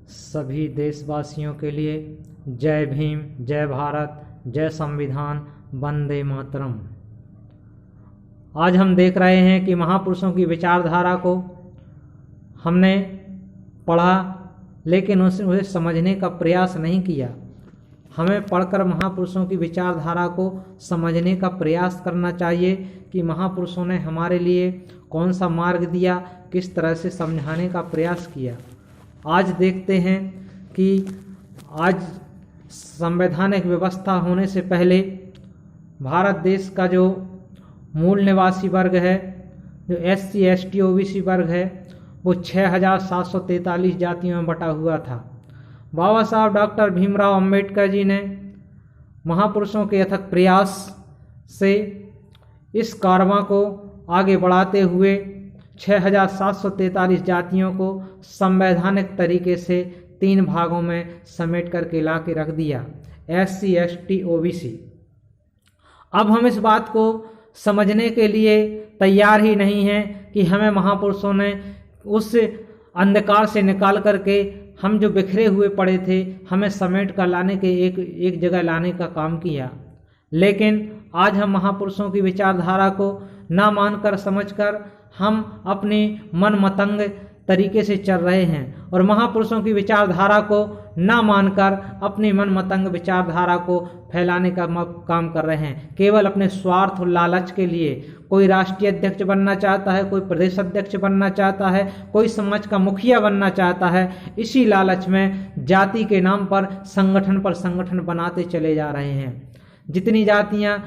सभी देशवासियों के लिए जय भीम, जय भारत, जय संविधान, वंदे मातरम। आज हम देख रहे हैं कि महापुरुषों की विचारधारा को हमने पढ़ा, लेकिन उसे समझने का प्रयास नहीं किया। हमें पढ़कर महापुरुषों की विचारधारा को समझने का प्रयास करना चाहिए कि महापुरुषों ने हमारे लिए कौन सा मार्ग दिया, किस तरह से समझाने का प्रयास किया। आज देखते हैं कि आज संवैधानिक व्यवस्था होने से पहले भारत देश का जो मूल निवासी वर्ग है, जो SC ST OBC वर्ग है, वो 6743 जातियों में बटा हुआ था। बाबा साहब डॉक्टर भीमराव अंबेडकर जी ने महापुरुषों के अथक प्रयास से इस कारवां को आगे बढ़ाते हुए 6743 जातियों को संवैधानिक तरीके से 3 भागों में समेट करके ला के रख दिया, SC ST OBC। अब हम इस बात को समझने के लिए तैयार ही नहीं हैं कि हमें महापुरुषों ने उस अंधकार से निकाल करके हम जो बिखरे हुए पड़े थे, हमें समेट कर लाने के एक जगह लाने का काम किया। लेकिन आज हम महापुरुषों की विचारधारा को ना मानकर समझकर हम अपने मन मतंग तरीके से चल रहे हैं और महापुरुषों की विचारधारा को ना मानकर अपनी मन मतंग विचारधारा को फैलाने का काम कर रहे हैं, केवल अपने स्वार्थ और लालच के लिए। कोई राष्ट्रीय अध्यक्ष बनना चाहता है, कोई प्रदेश अध्यक्ष बनना चाहता है, कोई समाज का मुखिया बनना चाहता है। इसी लालच में जाति के नाम पर संगठन बनाते चले जा रहे हैं। जितनी जातियां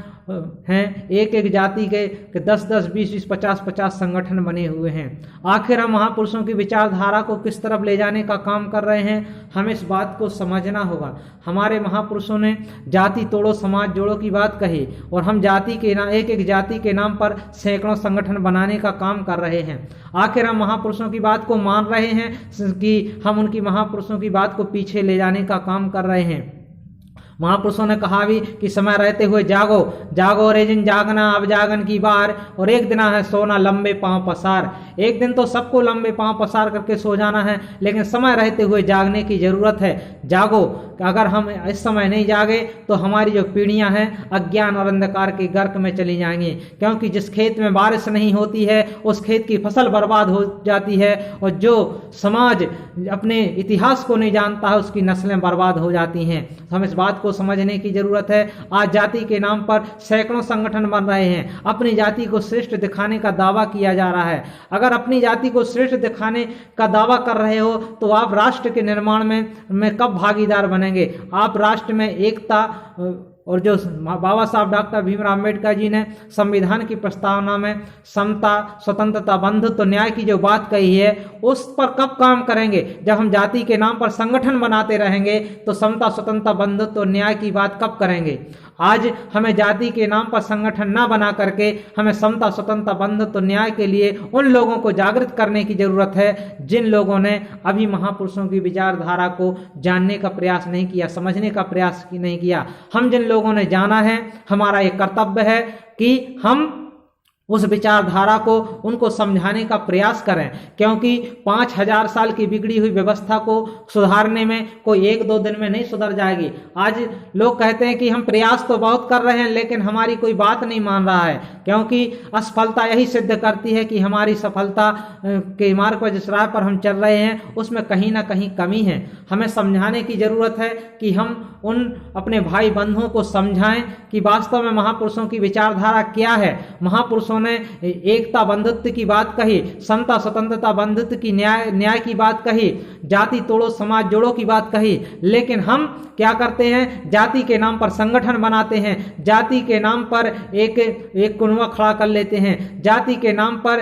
हैं, एक जाति के 10-10, 20-20, 50-50 संगठन बने हुए हैं। आखिर हम महापुरुषों की विचारधारा को किस तरफ ले जाने का काम कर रहे हैं, हमें इस बात को समझना होगा। हमारे महापुरुषों ने जाति तोड़ो समाज जोड़ो की बात कही और हम जाति के एक जाति के नाम पर सैकड़ों संगठन बनाने का काम कर रहे हैं। आखिर हम महापुरुषों की बात को मान रहे हैं कि हम उनकी महापुरुषों की बात को पीछे ले जाने का काम कर रहे हैं। महापुरुषों ने कहा भी कि समय रहते हुए जागो, जागो रे जिन जागना अब जागन की बार, और एक दिन है सोना लंबे पांव पसार। एक दिन तो सबको लंबे पांव पसार करके सो जाना है, लेकिन समय रहते हुए जागने की जरूरत है। जागो, अगर हम इस समय नहीं जागे तो हमारी जो पीढ़ियां हैं अज्ञान और अंधकार के गर्क में चली जाएंगी, क्योंकि जिस खेत में बारिश नहीं होती है उस खेत की फसल बर्बाद हो जाती है, और जो समाज अपने इतिहास को नहीं जानता है उसकी नस्लें बर्बाद हो जाती हैं। हम इस बात को समझने की जरूरत है। आज जाति के नाम पर सैकड़ों संगठन बन रहे हैं, अपनी जाति को श्रेष्ठ दिखाने का दावा किया जा रहा है। अगर अपनी जाति को श्रेष्ठ दिखाने का दावा कर रहे हो तो आप राष्ट्र के निर्माण में कब भागीदार बनेंगे? आप राष्ट्र में एकता और जो बाबा साहब डॉक्टर भीमराव अंबेडकर जी ने संविधान की प्रस्तावना में समता, स्वतंत्रता, बंधुत्व, न्याय की जो बात कही है, उस पर कब काम करेंगे? जब हम जाति के नाम पर संगठन बनाते रहेंगे तो समता, स्वतंत्रता, बंधुत्व और न्याय की बात कब करेंगे? आज हमें जाति के नाम पर संगठन ना बना करके हमें समता, स्वतंत्रता, बंधुत्व, न्याय के लिए उन लोगों को जागृत करने की जरूरत है जिन लोगों ने अभी महापुरुषों की विचारधारा को जानने का प्रयास नहीं किया, समझने का प्रयास नहीं किया। हम जिन लोगों ने जाना है, हमारा ये कर्तव्य है कि हम उस विचारधारा को उनको समझाने का प्रयास करें, क्योंकि 5000 साल की बिगड़ी हुई व्यवस्था को सुधारने में कोई 1-2 दिन में नहीं सुधर जाएगी। आज लोग कहते हैं कि हम प्रयास तो बहुत कर रहे हैं लेकिन हमारी कोई बात नहीं मान रहा है, क्योंकि असफलता यही सिद्ध करती है कि हमारी सफलता के मार्ग पर जिस राह पर हम चल रहे हैं उसमें कहीं ना कहीं कमी है। हमें समझाने की जरूरत है कि हम उन अपने भाई बंधुओं को समझाएं कि वास्तव में महापुरुषों की विचारधारा क्या है। महापुरुषों ने एकता बंधुत्व की बात कही, समता, स्वतंत्रता, बंधुत्व की न्याय की बात कही, जाति तोड़ो समाज जोड़ो की बात कही, लेकिन हम क्या करते हैं? जाति के नाम पर संगठन बनाते हैं, जाति के नाम पर एक कुनवा खड़ा कर लेते हैं, जाति के नाम पर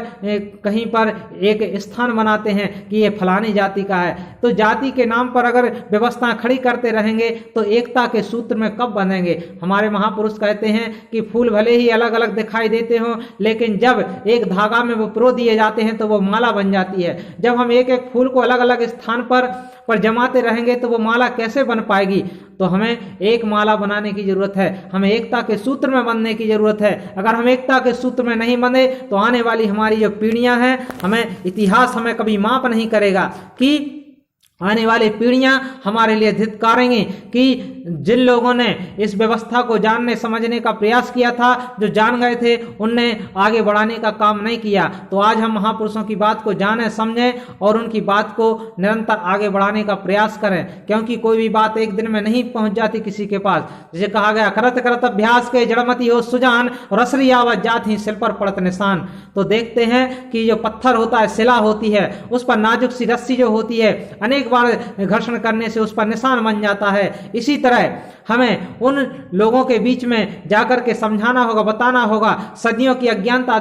कहीं पर एक स्थान बनाते हैं कि ये फलानी जाति का है। तो जाति के नाम पर अगर व्यवस्था खड़ी करते रहेंगे तो एकता के सूत्र में कब बनेंगे? हमारे महापुरुष कहते हैं कि फूल भले ही अलग अलग दिखाई देते हों, लेकिन जब एक धागा में वो पिरो दिए जाते हैं तो वो माला बन जाती है। जब हम एक एक फूल को अलग अलग स्थान पर जमाते रहेंगे तो वो माला कैसे बन पाएगी? तो हमें एक माला बनाने की जरूरत है, हमें एकता के सूत्र में बनने की जरूरत है। अगर हम एकता के सूत्र में नहीं बने तो आने वाली हमारी जो पीढ़ियां हैं, हमें इतिहास हमें कभी माफ नहीं करेगा कि आने वाली पीढ़ियां हमारे लिए धिक्कारेंगी कि जिन लोगों ने इस व्यवस्था को जानने समझने का प्रयास किया था, जो जान गए थे, उनने आगे बढ़ाने का काम नहीं किया। तो आज हम महापुरुषों की बात को जानें, समझें और उनकी बात को निरंतर आगे बढ़ाने का प्रयास करें, क्योंकि कोई भी बात एक दिन में नहीं पहुंच जाती किसी के पास। जैसे कहा गया, करत करत अभ्यास के जड़मती हो सुजान, रसरी आवत जात ही सिर पर पड़त निशान। तो देखते हैं कि जो पत्थर होता है, शिला होती है, उस पर नाजुक सी रस्सी जो होती है, अनेक बार घर्षण करने से उस पर निशान बन जाता है। इसी तरह हमें उन लोगों के बीच में जाकर के समझाना होगा, बताना होगा, सदियों की अज्ञानता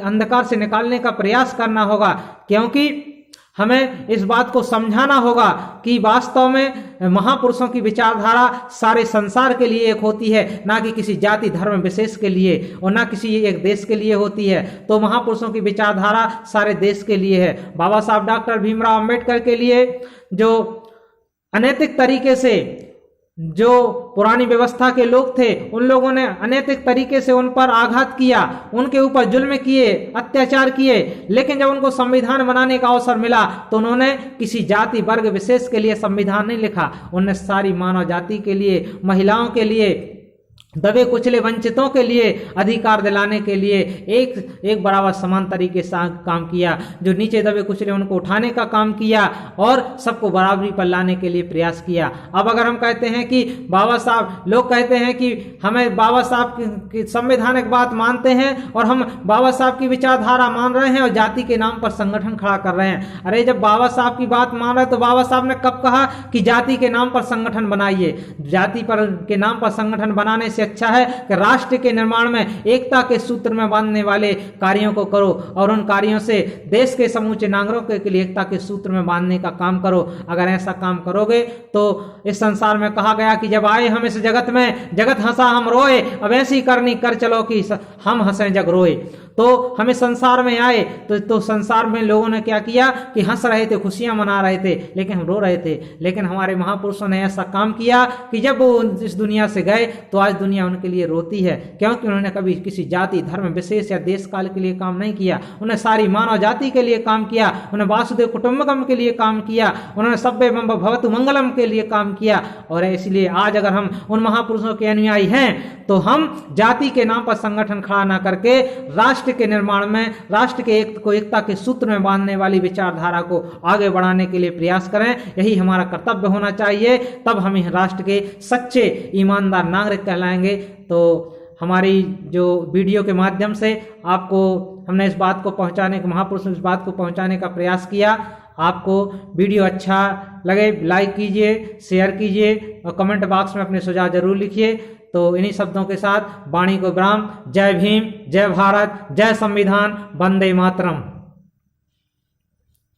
अंधकार से निकालने का प्रयास करना होगा, क्योंकि हमें इस बात को समझाना होगा कि वास्तव में महापुरुषों की विचारधारा सारे संसार के लिए एक होती है, ना कि किसी जाति धर्म विशेष के लिए और ना किसी एक देश के लिए होती है। तो महापुरुषों की विचारधारा सारे देश के लिए है। बाबा साहब डॉक्टर भीमराव अंबेडकर के लिए जो अनैतिक तरीके से जो पुरानी व्यवस्था के लोग थे, उन लोगों ने अनैतिक तरीके से उन पर आघात किया, उनके ऊपर जुल्म किए, अत्याचार किए, लेकिन जब उनको संविधान बनाने का अवसर मिला तो उन्होंने किसी जाति वर्ग विशेष के लिए संविधान नहीं लिखा। उन्होंने सारी मानव जाति के लिए, महिलाओं के लिए, दबे कुचले वंचितों के लिए अधिकार दिलाने के लिए एक बराबर समान तरीके से काम किया। जो नीचे दबे कुचले उनको उठाने का काम किया और सबको बराबरी पर लाने के लिए प्रयास किया। अब अगर हम कहते हैं कि बाबा साहब, लोग कहते हैं कि हमें बाबा साहब की संवैधानिक बात मानते हैं और हम बाबा साहब की विचारधारा मान रहे हैं और जाति के नाम पर संगठन खड़ा कर रहे हैं। अरे जब बाबा साहब की बात मान रहे तो बाबा साहब ने कब कहा कि जाति के नाम पर संगठन बनाइए? जाति पर के नाम पर संगठन बनाने से अच्छा है कि राष्ट्र के निर्माण में एकता के सूत्र में बांधने वाले कार्यों को करो और उन कार्यों से देश के समूचे नागरिकों के लिए एकता के सूत्र में बांधने का काम करो। अगर ऐसा काम करोगे तो इस संसार में कहा गया कि जब आए हम इस जगत में, जगत हंसा हम रोए, अब ऐसी करनी कर चलो कि हम हंसे जग रोए। तो हमें संसार में आए तो संसार में लोगों ने क्या किया कि हंस रहे थे, खुशियां मना रहे थे, लेकिन हम रो रहे थे। लेकिन हमारे महापुरुषों ने ऐसा काम किया कि जब वो इस दुनिया से गए तो आज दुनिया उनके लिए रोती है, क्योंकि उन्होंने कभी किसी जाति धर्म विशेष या देश काल के लिए काम नहीं किया। उन्होंने सारी मानव जाति के लिए काम किया, उन्होंने वासुदेव कुटुंबकम के लिए काम किया, उन्होंने सभ्य भवतु मंगलम के लिए काम किया। और इसलिए आज अगर हम उन महापुरुषों के अनुयायी हैं तो हम जाति के नाम पर संगठन खड़ा ना करके राष्ट्र के निर्माण में, राष्ट्र के एकता के सूत्र में बांधने वाली विचारधारा को आगे बढ़ाने के लिए प्रयास करें। यही हमारा कर्तव्य होना चाहिए, तब हम राष्ट्र के सच्चे ईमानदार नागरिक कहलाएंगे। तो हमारी जो वीडियो के माध्यम से आपको हमने इस बात को पहुंचाने, महापुरुषों ने इस बात को पहुंचाने का प्रयास किया। आपको वीडियो अच्छा लगे लाइक कीजिए, शेयर कीजिए और कमेंट बॉक्स में अपने सुझाव जरूर लिखिए। तो इन्हीं शब्दों के साथ वाणी को विराम। जय भीम, जय भारत, जय संविधान, वंदे मातरम।